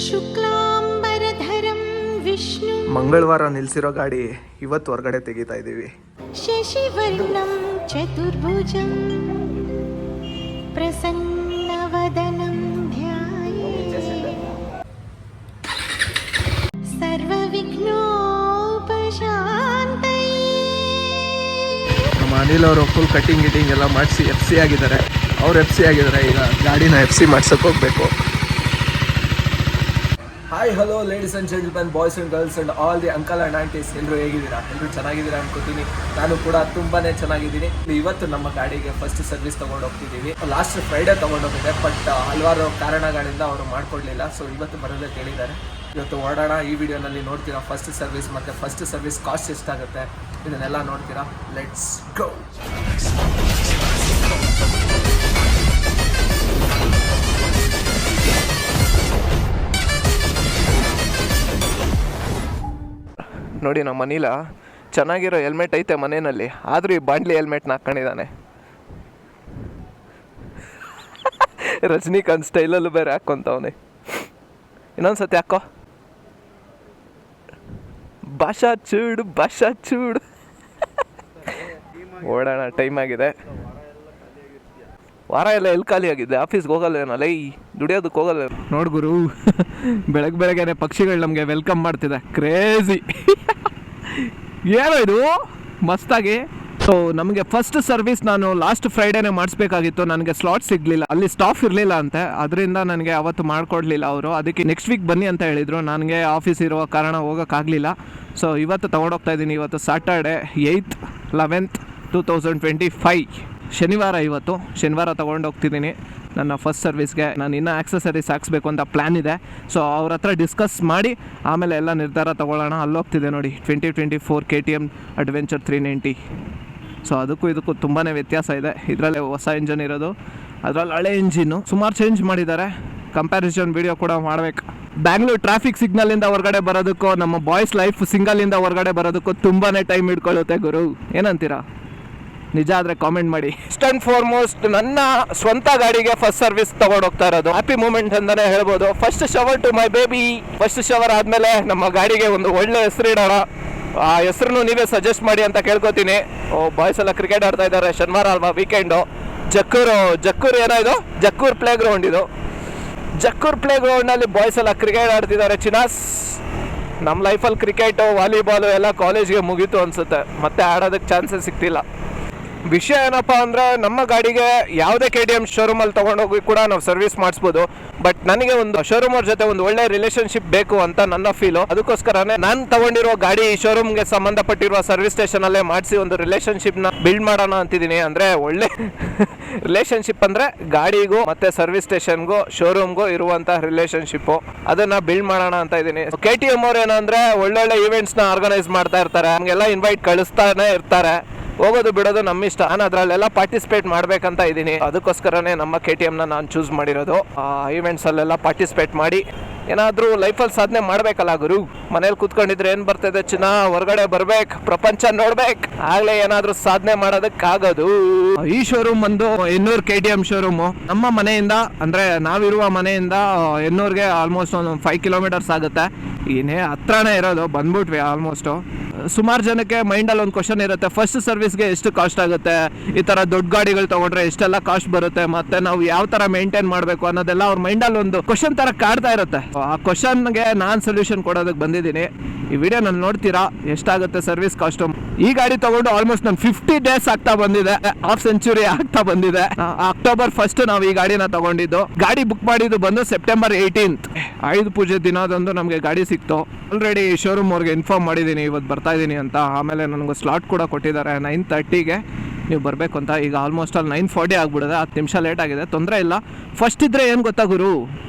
ಶುಕ್ಲಾಂಬರಧರಂ ವಿಷ್ಣು. ಮಂಗಳವಾರ ನಿಲ್ಸಿರೋ ಗಾಡಿ ಇವತ್ತು ಹೊರಗಡೆ ತೆಗಿತಾ ಇದ್ದೀವಿ. ಶಶಿವರ್ಣಂ ಚತುರ್ಭುಜಂ ಪ್ರಸನ್ನವದನಂ ಧ್ಯಾಯೇತ್ ಸರ್ವವಿಘ್ನೋಪಶಾಂತಯೇ. ನಮ್ಮ ಅನಿಲ್ ಅವರು ಫುಲ್ ಕಟ್ಟಿಂಗ್ ಗಿಟ್ಟಿಂಗ್ ಎಲ್ಲ ಮಾಡಿಸಿ FC ಆಗಿದ್ದಾರೆ. ಅವ್ರು FC ಆಗಿದ್ದಾರೆ. ಈಗ ಗಾಡಿನ FC ಮಾಡ್ಸೋಕೆ ಹೋಗಬೇಕು. Hi hello ladies and gentlemen, boys and girls and all the uncle and aunties, ಎಲ್ಲರೂ ಹೇಗಿದ್ದೀರಾ? ಎಲ್ಲರೂ ಚೆನ್ನಾಗಿದ್ದೀರಾ ಅನ್ಕೋತೀನಿ. ನಾನು ಕೂಡ ತುಂಬಾ ಚೆನ್ನಾಗಿದ್ದೀನಿ. ಇವತ್ತು ನಮ್ಮ ಗಾಡಿಗೆ ಫಸ್ಟ್ ಸರ್ವಿಸ್ ತೊಗೊಂಡು ಹೋಗ್ತಿದ್ದೀವಿ. ಲಾಸ್ಟ್ ಫ್ರೈಡೇ ತೊಗೊಂಡೋಗಿದ್ದೆ, ಬಟ್ ಹಲವಾರು ಕಾರಣಗಳಿಂದ ಅವರು ಮಾಡ್ಕೊಡ್ಲಿಲ್ಲ. ಸೊ ಇವತ್ತು ಬರೋದಕ್ಕೆ ಹೇಳಿದ್ದಾರೆ. ಇವತ್ತು ಓಡೋಣ. ಈ ವಿಡಿಯೋನಲ್ಲಿ ನೋಡ್ತೀರಾ ಫಸ್ಟ್ ಸರ್ವಿಸ್ ಮತ್ತು ಫಸ್ಟ್ ಸರ್ವಿಸ್ ಕಾಸ್ಟ್ ಎಷ್ಟಾಗುತ್ತೆ ಇದನ್ನೆಲ್ಲ ನೋಡ್ತೀರಾ. Let's go. ನೋಡಿ, ನಮ್ಮ ಅನಿಲ ಚೆನ್ನಾಗಿರೋ ಹೆಲ್ಮೆಟ್ ಐತೆ ಮನೆಯಲ್ಲಿ, ಆದರೂ ಈ ಬಾಂಡ್ಲಿ ಹೆಲ್ಮೆಟ್ನ ಹಾಕ್ಕೊಂಡಿದ್ದಾನೆ. ರಜನಿಕಾಂತ್ ಸ್ಟೈಲಲ್ಲೂ ಬೇರೆ ಹಾಕ್ಕೊಂತವನೆ. ಇನ್ನೊಂದ್ಸತಿ ಹಾಕೋ. ಭಾಷಾ ಚೂಡು ಭಾಷಾ ಚೂಡು. ಓಡೋಣ, ಟೈಮ್ ಆಗಿದೆ. ವಾರ ಎಲ್ಲ ಎಲ್ಲಿ ಖಾಲಿ ಆಗಿದೆ? ಆಫೀಸ್ಗೆ ಹೋಗಲ್ಲೇನಲ್ಲ, ಈ ದುಡಿಯೋದಕ್ಕೆ ಹೋಗಲ್ಲ. ನೋಡು ಗುರು, ಬೆಳಗ್ಗೆನೆ ಪಕ್ಷಿಗಳು ನಮಗೆ ವೆಲ್ಕಮ್ ಮಾಡ್ತಿದೆ. ಕ್ರೇಜಿ. ಏನೋ ಇದು ಮಸ್ತಾಗಿ. ಸೊ ನಮಗೆ ಫಸ್ಟ್ ಸರ್ವಿಸ್ ನಾನು ಲಾಸ್ಟ್ ಫ್ರೈಡೇನೆ ಮಾಡಿಸ್ಬೇಕಾಗಿತ್ತು. ನನಗೆ ಸ್ಲಾಟ್ ಸಿಗಲಿಲ್ಲ, ಅಲ್ಲಿ ಸ್ಟಾಫ್ ಇರಲಿಲ್ಲ ಅಂತೆ. ಅದರಿಂದ ನನಗೆ ಅವತ್ತು ಮಾಡಿಕೊಡ್ಲಿಲ್ಲ ಅವರು. ಅದಕ್ಕೆ ನೆಕ್ಸ್ಟ್ ವೀಕ್ ಬನ್ನಿ ಅಂತ ಹೇಳಿದರು. ನನಗೆ ಆಫೀಸ್ ಇರುವ ಕಾರಣ ಹೋಗೋಕ್ಕಾಗಲಿಲ್ಲ. ಸೊ ಇವತ್ತು ತೊಗೊಂಡೋಗ್ತಾ ಇದ್ದೀನಿ. ಇವತ್ತು ಸ್ಯಾಟರ್ಡೆ 8th 11th 2025 ಶನಿವಾರ. ಇವತ್ತು ಶನಿವಾರ ತೊಗೊಂಡೋಗ್ತಿದ್ದೀನಿ ನನ್ನ ಫಸ್ಟ್ ಸರ್ವಿಸ್ಗೆ. ನಾನು ಇನ್ನೂ ಆಕ್ಸೆಸರೀಸ್ ಹಾಕ್ಸ್ಬೇಕು ಅಂತ ಪ್ಲ್ಯಾನ್ ಇದೆ. ಸೊ ಅವ್ರ ಹತ್ರ ಡಿಸ್ಕಸ್ ಮಾಡಿ ಆಮೇಲೆ ಎಲ್ಲ ನಿರ್ಧಾರ ತೊಗೊಳ್ಳೋಣ. ಅಲ್ಲೋಗ್ತಿದೆ ನೋಡಿ, 2024 KTM ಅಡ್ವೆಂಚರ್ 390. ಸೊ ಅದಕ್ಕೂ ಇದಕ್ಕೂ ತುಂಬಾ ವ್ಯತ್ಯಾಸ ಇದೆ. ಇದರಲ್ಲೇ ಹೊಸ ಇಂಜನ್ ಇರೋದು, ಅದರಲ್ಲಿ ಹಳೆ ಇಂಜಿನ್ನು. ಸುಮಾರು ಚೇಂಜ್ ಮಾಡಿದ್ದಾರೆ. ಕಂಪ್ಯಾರಿಸನ್ ವಿಡಿಯೋ ಕೂಡ ಮಾಡಬೇಕು. ಬ್ಯಾಂಗ್ಳೂರು ಟ್ರಾಫಿಕ್ ಸಿಗ್ನಲಿಂದ ಹೊರಗಡೆ ಬರೋದಕ್ಕೂ ನಮ್ಮ ಬಾಯ್ಸ್ ಲೈಫ್ ಸಿಂಗಲಿಂದ ಹೊರಗಡೆ ಬರೋದಕ್ಕೂ ತುಂಬಾ ಟೈಮ್ ಹಿಡ್ಕೊಳ್ಳುತ್ತೆ ಗುರು. ಏನಂತೀರಾ? ನಿಜ ಆದರೆ ಕಾಮೆಂಟ್ ಮಾಡಿ. ಫಸ್ಟ್ ಆ್ಯಂಡ್ ಫಾರ್ಮೋಸ್ಟ್ ನನ್ನ ಸ್ವಂತ ಗಾಡಿಗೆ ಫಸ್ಟ್ ಸರ್ವಿಸ್ ತೊಗೊಂಡೋಗ್ತಾ ಇರೋದು. ಹ್ಯಾಪಿ ಮೂಮೆಂಟ್ ಅಂತಲೇ ಹೇಳ್ಬೋದು. First shower to my baby. First shower ಆದಮೇಲೆ ನಮ್ಮ ಗಾಡಿಗೆ ಒಂದು ಒಳ್ಳೆ ಹೆಸರು ಇಡೋಣ. ಆ ಹೆಸರನ್ನು ನೀವೇ ಸಜೆಸ್ಟ್ ಮಾಡಿ ಅಂತ ಕೇಳ್ಕೊತೀನಿ. ಬಾಯ್ಸ್ ಎಲ್ಲ ಕ್ರಿಕೆಟ್ ಆಡ್ತಾ ಇದ್ದಾರೆ. ಶನಿವಾರ ಅಲ್ವಾ, ವೀಕೆಂಡು. ಜಕ್ಕೂರು ಏನೋ ಇದು, ಜಕ್ಕೂರು ಪ್ಲೇ ಗ್ರೌಂಡ್ ಇದು. ಜಕ್ಕೂರು ಪ್ಲೇ ಗ್ರೌಂಡ್ನಲ್ಲಿ ಬಾಯ್ಸ್ ಎಲ್ಲ ಕ್ರಿಕೆಟ್ ಆಡ್ತಿದ್ದಾರೆ. ಚಿನಾಸ್, ನಮ್ಮ ಲೈಫಲ್ಲಿ ಕ್ರಿಕೆಟು ವಾಲಿಬಾಲು ಎಲ್ಲ ಕಾಲೇಜ್ಗೆ ಮುಗೀತು ಅನಿಸುತ್ತೆ. ಮತ್ತೆ ಆಡೋದಕ್ಕೆ ಚಾನ್ಸಸ್ ಸಿಗ್ತಿಲ್ಲ. ವಿಷಯ ಏನಪ್ಪ ಅಂದರೆ, ನಮ್ಮ ಗಾಡಿಗೆ ಯಾವುದೇ KTM ಶೋರೂಮಲ್ಲಿ ತೊಗೊಂಡೋಗಿ ಕೂಡ ನಾವು ಸರ್ವಿಸ್ ಮಾಡಿಸ್ಬೋದು. ಬಟ್ ನನಗೆ ಒಂದು ಶೋರೂಮ್ ಅವ್ರ ಜೊತೆ ಒಂದು ಒಳ್ಳೆ ರಿಲೇಷನ್ಶಿಪ್ ಬೇಕು ಅಂತ ನನ್ನ ಫೀಲು. ಅದಕ್ಕೋಸ್ಕರನೇ ನಾನು ತೊಗೊಂಡಿರೋ ಗಾಡಿ ಶೋರೂಮ್ಗೆ ಸಂಬಂಧಪಟ್ಟಿರುವ ಸರ್ವಿಸ್ ಸ್ಟೇಷನಲ್ಲೇ ಮಾಡಿಸಿ ಒಂದು ರಿಲೇಷನ್ಶಿಪ್ನ ಬಿಲ್ಡ್ ಮಾಡೋಣ ಅಂತಿದ್ದೀನಿ. ಅಂದರೆ ಒಳ್ಳೆ ರಿಲೇಷನ್ಶಿಪ್ ಅಂದರೆ ಗಾಡಿಗೂ ಮತ್ತು ಸರ್ವಿಸ್ ಸ್ಟೇಷನ್ಗೂ ಶೋರೂಮ್ಗೂ ಇರುವಂಥ ರಿಲೇಷನ್ಶಿಪ್ಪು, ಅದನ್ನು ಬಿಲ್ಡ್ ಮಾಡೋಣ ಅಂತ ಇದ್ದೀನಿ. KTM ಅವ್ರು ಏನಂದರೆ ಒಳ್ಳೊಳ್ಳೆ ಈವೆಂಟ್ಸ್ನ ಆರ್ಗನೈಸ್ ಮಾಡ್ತಾ ಇರ್ತಾರೆ. ನಮಗೆಲ್ಲ ಇನ್ವೈಟ್ ಕಳಿಸ್ತಾನೆ ಇರ್ತಾರೆ. ಹೋಗೋದು ಬಿಡೋದು ನಮ್ಮ ಇಷ್ಟ. ನಾನು ಅದರಲ್ಲೆಲ್ಲ ಪಾರ್ಟಿಸಿಪೇಟ್ ಮಾಡಬೇಕಂತ ಇದ್ದೀನಿ. ಅದಕ್ಕೋಸ್ಕರನೇ ನಮ್ಮ KTMನ ನಾನು ಚೂಸ್ ಮಾಡಿರೋದು. ಈವೆಂಟ್ಸಲ್ಲೆಲ್ಲ ಪಾರ್ಟಿಸಿಪೇಟ್ ಮಾಡಿ ಏನಾದರೂ ಲೈಫಲ್ಲಿ ಸಾಧನೆ ಮಾಡಬೇಕಲ್ಲ ಗುರು. ಮನೇಲಿ ಕೂತ್ಕೊಂಡಿದ್ರೆ ಏನು ಬರ್ತದೆ ಚಿನ್ನ? ಹೊರಗಡೆ ಬರ್ಬೇಕು, ಪ್ರಪಂಚ ನೋಡ್ಬೇಕು, ಆಗಲೇ ಏನಾದರೂ ಸಾಧನೆ ಮಾಡೋದಕ್ಕಾಗೋದು. ಈ ಶೋರೂಮ್ ಒಂದು ಎನ್ನೂರು KTM ಶೋರೂಮು. ನಮ್ಮ ಮನೆಯಿಂದ ಅಂದರೆ ನಾವಿರುವ ಮನೆಯಿಂದ ಎನ್ನೂರಿಗೆ ಆಲ್ಮೋಸ್ಟ್ ಒಂದು 5 kilometers ಆಗುತ್ತೆ. ಏನೇ ಹತ್ರನೇ ಇರೋದು, ಬಂದ್ಬಿಟ್ವಿ ಆಲ್ಮೋಸ್ಟು. ಸುಮಾರು ಜನಕ್ಕೆ ಮೈಂಡಲ್ಲಿ ಒಂದು ಕ್ವಶನ್ ಇರುತ್ತೆ, ಫಸ್ಟ್ ಸರ್ವಿಸ್ಗೆ ಎಷ್ಟು ಕಾಸ್ಟ್ ಆಗುತ್ತೆ, ಈ ಥರ ದೊಡ್ಡ ಗಾಡಿಗಳು ತೊಗೊಂಡ್ರೆ ಎಷ್ಟೆಲ್ಲ ಕಾಸ್ಟ್ ಬರುತ್ತೆ, ಮತ್ತು ನಾವು ಯಾವ ಥರ ಮೇಂಟೈನ್ ಮಾಡಬೇಕು ಅನ್ನೋದೆಲ್ಲ ಅವ್ರ ಮೈಂಡಲ್ಲಿ ಒಂದು ಕ್ವಶನ್ ಥರ ಕಾಡ್ತಾ ಇರುತ್ತೆ. ಆ ಕ್ವಶನ್ಗೆ ನಾನು ಸೊಲ್ಯೂಷನ್ ಕೊಡೋದಕ್ಕೆ ಬಂದಿದ್ದೀನಿ. ಈ ವಿಡಿಯೋ ನಾನು ನೋಡ್ತೀರಾ ಎಷ್ಟಾಗುತ್ತೆ ಸರ್ವಿಸ್ ಕಾಸ್ಟು. ಈ ಗಾಡಿ ತೊಗೊಂಡು ಆಲ್ಮೋಸ್ಟ್ ನಾನು 50 days ಆಗ್ತಾ ಬಂದಿದೆ, ಹಾಫ್ ಸೆಂಚುರಿ ಆಗ್ತಾ ಬಂದಿದೆ. ಅಕ್ಟೋಬರ್ 1 ನಾವು ಈ ಗಾಡಿನ ತೊಗೊಂಡಿದ್ದು. ಗಾಡಿ ಬುಕ್ ಮಾಡಿದ್ದು ಬಂದು ಸೆಪ್ಟೆಂಬರ್ 18th, ಆಯುಧ ಪೂಜೆ ದಿನದಂದು ನಮಗೆ ಗಾಡಿ ಸಿಕ್ತು. ಆಲ್ರೆಡಿ ಶೋರೂಮ್ ಅವ್ರಿಗೆ ಇನ್ಫಾರ್ಮ್ ಮಾಡಿದ್ದೀನಿ ಇವತ್ತು ಬರ್ತಾ ಇದ್ದೀನಿ ಅಂತ. ಆಮೇಲೆ ನನಗೆ ಸ್ಲಾಟ್ ಕೂಡ ಕೊಟ್ಟಿದ್ದಾರೆ 9:30ಗೆ ನೀವು ಬರಬೇಕು ಅಂತ. ಈಗ ಆಲ್ಮೋಸ್ಟ್ ಅಲ್ಲಿ 9:40 ಆಗಿಬಿಡಿದೆ. 10 ನಿಮಿಷ ಲೇಟ್ ಆಗಿದೆ, ತೊಂದರೆ ಇಲ್ಲ. ಫಸ್ಟ್ ಇದ್ದರೆ ಏನು ಗೊತ್ತಾ ಗುರು,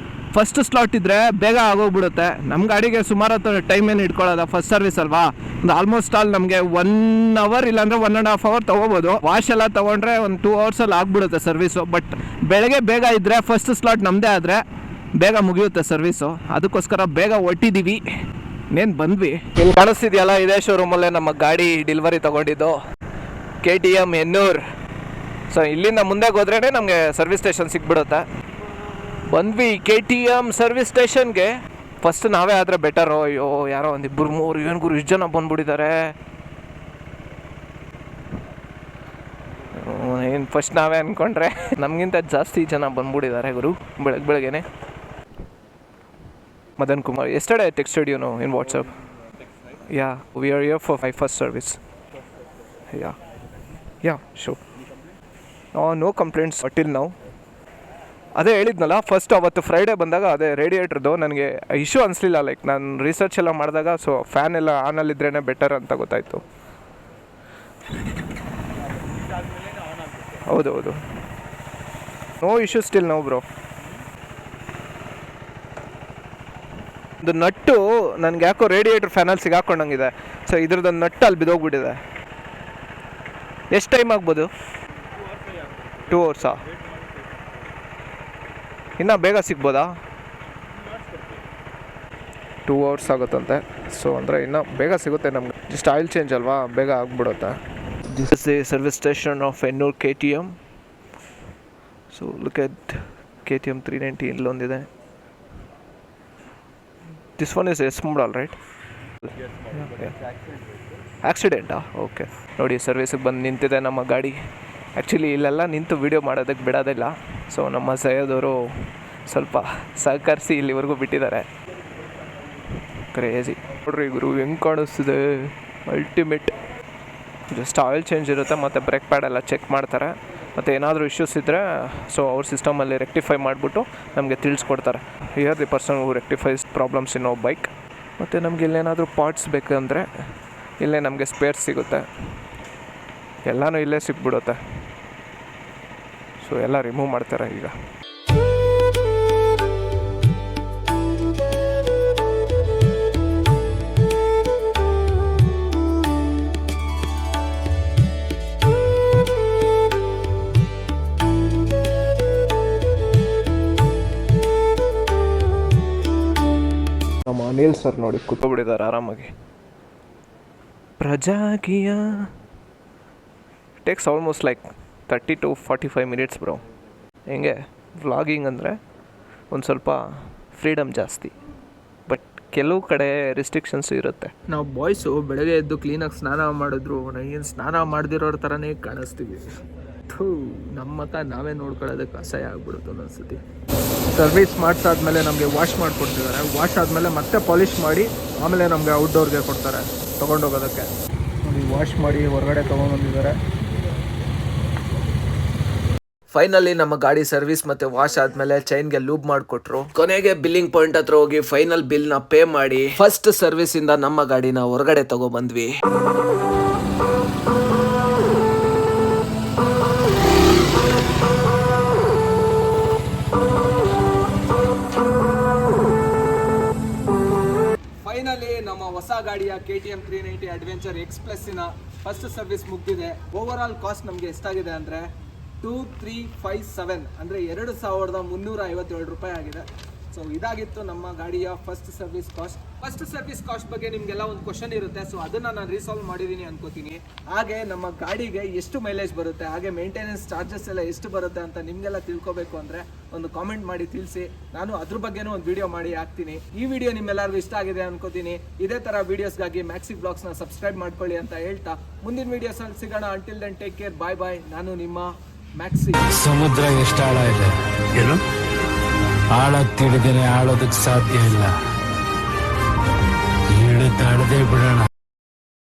ಫಸ್ಟ್ ಸ್ಲಾಟ್ ಇದ್ದರೆ ಬೇಗ ಆಗೋಗ್ಬಿಡುತ್ತೆ. ನಮ್ಮ ಗಾಡಿಗೆ ಸುಮಾರು ಟೈಮ್ ಏನು ಇಟ್ಕೊಳ್ಳೋದ, ಫಸ್ಟ್ ಸರ್ವಿಸ್ ಅಲ್ವಾ. ಒಂದು ಆಲ್ಮೋಸ್ಟ್ ಆಲ್ ನಮಗೆ 1 hour ಇಲ್ಲಾಂದರೆ 1.5 hour ತೊಗೋಬೋದು. ವಾಶ್ ಎಲ್ಲ ತೊಗೊಂಡ್ರೆ ಒಂದು 2 hours ಆಗಿಬಿಡುತ್ತೆ ಸರ್ವಿಸು. ಬಟ್ ಬೆಳಗ್ಗೆ ಬೇಗ ಇದ್ದರೆ ಫಸ್ಟ್ ಸ್ಲಾಟ್ ನಮ್ಮದೇ ಆದರೆ ಬೇಗ ಮುಗಿಯುತ್ತೆ ಸರ್ವಿಸು. ಅದಕ್ಕೋಸ್ಕರ ಬೇಗ ಹೊಟ್ಟಿದ್ದೀವಿ. ಇನ್ನೇನು ಬಂದ್ವಿ. ಇಲ್ಲಿ ಕಾಣಿಸ್ತಿದೆಯಲ್ಲ, ಇದೇ ಶೋರೂಮಲ್ಲೇ ನಮ್ಮ ಗಾಡಿ ಡೆಲಿವರಿ ತೊಗೊಂಡಿದ್ದು, KTM ಎನ್ನೂರು. ಸೊ ಇಲ್ಲಿಂದ ಮುಂದೆ ಹೋದ್ರೇ ನಮಗೆ ಸರ್ವಿಸ್ ಸ್ಟೇಷನ್ ಸಿಕ್ಬಿಡುತ್ತೆ. ಬಂದ್ವಿ KTM ಸರ್ವಿಸ್ ಸ್ಟೇಷನ್ಗೆ. ಫಸ್ಟ್ ನಾವೇ ಆದರೆ ಬೆಟರು. ಅಯ್ಯೋ ಯಾರೋ ಒಂದು ಇಬ್ಬರು ಮೂರು ಏನು ಗುರು ಇಷ್ಟು ಜನ ಬಂದ್ಬಿಟ್ಟಿದ್ದಾರೆ. ಏನು ಫಸ್ಟ್ ನಾವೇ ಅಂದ್ಕೊಂಡ್ರೆ ನಮಗಿಂತ ಜಾಸ್ತಿ ಜನ ಬಂದ್ಬಿಟ್ಟಿದ್ದಾರೆ ಗುರು ಬೆಳಗ್ಗೆನೆ. Madan Kumar yesterday I texted you in WhatsApp. Yeah, we are here for my first service. Yeah, sure. No complaints till now. ಅದೇ ಹೇಳಿದ್ನಲ್ಲ ಫಸ್ಟ್ ಅವತ್ತು ಫ್ರೈಡೇ ಬಂದಾಗ ಅದೇ ರೇಡಿಯೇಟ್ರದ್ದು ನನಗೆ ಇಶ್ಯೂ ಅನಿಸ್ಲಿಲ್ಲ. ಲೈಕ್ ನಾನು ರಿಸರ್ಚ್ ಎಲ್ಲ ಮಾಡಿದಾಗ ಸೊ ಫ್ಯಾನ್ ಎಲ್ಲ ಆನಲ್ಲಿದ್ರೇ ಬೆಟರ್ ಅಂತ ಗೊತ್ತಾಯಿತು. ಹೌದು no issue still no bro. ಇದು ನಟ್ಟು ನನಗೆ ಯಾಕೋ ರೇಡಿಯೇಟ್ರ್ ಫ್ಯಾನಲ್ಲಿ ಸಿಗಾಕೊಂಡಂಗಿದೆ. ಸೊ ಇದ್ರದ್ದು ನಟ್ಟು ಅಲ್ಲಿ ಬಿದ್ದೋಗ್ಬಿಟ್ಟಿದೆ. ಎಷ್ಟು ಟೈಮ್ ಆಗ್ಬೋದು? 2 hours ಇನ್ನೂ ಬೇಗ ಸಿಗ್ಬೋದಾ? 2 hours ಆಗುತ್ತಂತೆ. ಸೊ ಅಂದರೆ ಇನ್ನೂ ಬೇಗ ಸಿಗುತ್ತೆ ನಮ್ಗೆ. ಜಸ್ಟ್ ಆಯಿಲ್ ಚೇಂಜ್ ಅಲ್ವಾ, ಬೇಗ ಆಗ್ಬಿಡುತ್ತೆ. This is the service station of Ennore KTM. So look at KTM 390 ಇಲ್ಲೊಂದಿದೆ. This one is S model right? ಆಕ್ಸಿಡೆಂಟಾ? ಓಕೆ. ನೋಡಿ ಸರ್ವಿಸಿಗೆ ಬಂದು ನಿಂತಿದೆ ನಮ್ಮ ಗಾಡಿ. ಆ್ಯಕ್ಚುಲಿ ಇಲ್ಲೆಲ್ಲ ನಿಂತು ವೀಡಿಯೋ ಮಾಡೋದಕ್ಕೆ ಬಿಡೋದಿಲ್ಲ. ಸೊ ನಮ್ಮ ಸೈಯದವರು ಸ್ವಲ್ಪ ಸಹಕರಿಸಿ ಇಲ್ಲಿವರೆಗೂ ಬಿಟ್ಟಿದ್ದಾರೆ. ಕ್ರೇಜಿ ನೋಡ್ರಿ ಗುರು ಹೆಂಗೆ ಕಾಣಿಸ್ತಿದೆ, ಅಲ್ಟಿಮೇಟ್. ಜಸ್ಟ್ ಆಯಿಲ್ ಚೇಂಜ್ ಇರುತ್ತೆ ಮತ್ತು ಬ್ರೇಕ್ ಪ್ಯಾಡ್ ಎಲ್ಲ ಚೆಕ್ ಮಾಡ್ತಾರೆ. ಮತ್ತು ಏನಾದರೂ ಇಶ್ಯೂಸ್ ಇದ್ದರೆ ಸೊ ಅವ್ರ ಸಿಸ್ಟಮಲ್ಲಿ ರೆಕ್ಟಿಫೈ ಮಾಡಿಬಿಟ್ಟು ನಮಗೆ ತಿಳಿಸ್ಕೊಡ್ತಾರೆ. Here the person who rectifies problems in our bike. ಮತ್ತು ನಮ್ಗೆ ಇಲ್ಲೇನಾದರೂ ಪಾರ್ಟ್ಸ್ ಬೇಕಂದರೆ ಇಲ್ಲೇ ನಮಗೆ ಸ್ಪೇರ್ಸ್ ಸಿಗುತ್ತೆ. ಎಲ್ಲನೂ ಇಲ್ಲೇ ಸಿಕ್ಬಿಡುತ್ತೆ. ಸೊ ಎಲ್ಲ ರಿಮೂವ್ ಮಾಡ್ತಾರೆ ಈಗ. ನಮ್ಮ ಅನಿಲ್ ಸರ್ ನೋಡಿ ಕೂತ್ಬಿಟ್ಟಿದ್ದಾರೆ ಆರಾಮಾಗಿ. Prajakiya takes almost like 30 to 45 minutes bro. ಹೆಂಗೆ ವ್ಲಾಗಿಂಗ್ ಅಂದರೆ ಒಂದು ಸ್ವಲ್ಪ ಫ್ರೀಡಮ್ ಜಾಸ್ತಿ, ಬಟ್ ಕೆಲವು ಕಡೆ ರಿಸ್ಟ್ರಿಕ್ಷನ್ಸ್ ಇರುತ್ತೆ. ನಾವು ಬಾಯ್ಸು ಬೆಳಗ್ಗೆ ಎದ್ದು ಕ್ಲೀನಾಗಿ ಸ್ನಾನ ಮಾಡಿದ್ರು ಏನು ಸ್ನಾನ ಮಾಡ್ದಿರೋರ ಥರನೇ ಕಾಣಿಸ್ತೀವಿ. ನಮ್ಮ ಮಕ್ಕ ನಾವೇ ನೋಡ್ಕೊಳ್ಳೋದಕ್ಕೆ ಅಸಹ್ಯ ಆಗ್ಬಿಡುತ್ತೆ ಒಂದೊಂದ್ಸತಿ. ಸರ್ವಿಸ್ ಮಾಡಿಸಾದ್ಮೇಲೆ ನಮಗೆ ವಾಶ್ ಮಾಡಿಕೊಡ್ತಿದ್ದಾರೆ. ವಾಶ್ ಆದಮೇಲೆ ಮತ್ತೆ ಪಾಲಿಷ್ ಮಾಡಿ ಆಮೇಲೆ ನಮಗೆ ಔಟ್ಡೋರ್ಗೆ ಕೊಡ್ತಾರೆ ತೊಗೊಂಡೋಗೋದಕ್ಕೆ. ನೋಡಿ ವಾಶ್ ಮಾಡಿ ಹೊರಗಡೆ ತೊಗೊಂಡ್ಬಂದಿದ್ದಾರೆ. ಫೈನಲಿ ನಮ್ಮ ಗಾಡಿ ಸರ್ವಿಸ್ ಮತ್ತೆ ವಾಶ್ ಆದ್ಮೇಲೆ ಚೈನ್ಗೆ ಲೂಬ್ ಮಾಡಿಕೊಟ್ರು. ಕೊನೆಗೆ ಬಿಲ್ಲಿಂಗ್ ಪಾಯಿಂಟ್ ಹತ್ರ ಹೋಗಿ ಫೈನಲ್ ಬಿಲ್ ನ ಪೇ ಮಾಡಿ ಫಸ್ಟ್ ಸರ್ವಿಸ್ ಇಂದ ನಮ್ಮ ಗಾಡಿನ ಹೊರಗಡೆ ತಗೋ ಬಂದ್ವಿ. ಫೈನಲಿ ನಮ್ಮ ಹೊಸ ಗಾಡಿಯ KTM 390 adventure X+ first service ಮುಗ್ದಿದೆ. ಓವರ್ ಆಲ್ ಕಾಸ್ಟ್ ನಮಗೆ ಎಷ್ಟಾಗಿದೆ ಅಂದರೆ 2357 ಅಂದರೆ 2357 ರೂಪಾಯಿ ಆಗಿದೆ. ಸೊ ಇದಾಗಿತ್ತು ನಮ್ಮ ಗಾಡಿಯ first service cost. First service cost ಬಗ್ಗೆ ನಿಮಗೆಲ್ಲ ಒಂದು ಕ್ವಶನ್ ಇರುತ್ತೆ. ಸೊ ಅದನ್ನು ನಾನು ರೀಸಾಲ್ವ್ ಮಾಡಿದ್ದೀನಿ ಅನ್ಕೋತೀನಿ. ಹಾಗೆ ನಮ್ಮ ಗಾಡಿಗೆ ಎಷ್ಟು ಮೈಲೇಜ್ ಬರುತ್ತೆ, ಹಾಗೆ ಮೇಂಟೆನೆನ್ಸ್ ಚಾರ್ಜಸ್ ಎಲ್ಲ ಎಷ್ಟು ಬರುತ್ತೆ ಅಂತ ನಿಮಗೆಲ್ಲ ತಿಳ್ಕೊಬೇಕು ಅಂದರೆ ಒಂದು ಕಾಮೆಂಟ್ ಮಾಡಿ ತಿಳಿಸಿ. ನಾನು ಅದ್ರ ಬಗ್ಗೆನೂ ಒಂದು ವಿಡಿಯೋ ಮಾಡಿ ಹಾಕ್ತೀನಿ. ಈ ವಿಡಿಯೋ ನಿಮ್ಮೆಲ್ಲರಿಗೂ ಇಷ್ಟ ಆಗಿದೆ ಅನ್ಕೋತೀನಿ. ಇದೇ ಥರ ವೀಡಿಯೋಸ್ಗಾಗಿ ಮ್ಯಾಕ್ಸಿ ಬ್ಲಾಗ್ಸ್ನ ಸಬ್ಸ್ಕ್ರೈಬ್ ಮಾಡ್ಕೊಳ್ಳಿ ಅಂತ ಹೇಳ್ತಾ ಮುಂದಿನ ವೀಡಿಯೋಸಲ್ಲಿ ಸಿಗೋಣ. ಅಂಟಿಲ್ ದೆನ್ ಟೇಕ್ ಕೇರ್, ಬಾಯ್ ಬಾಯ್. ನಾನು ನಿಮ್ಮ ಮ್ಯಾಕ್ಸಿ. ಸಮುದ್ರ ಎಷ್ಟು ಆಳ ಇದೆ ಏನು ಆಳ ತಿಳಿದೇನೆ ಆಳೋದಕ್ಕೆ ಸಾಧ್ಯ ಇಲ್ಲ. ಇಳಿದಾಡದೆ ಬಿಡ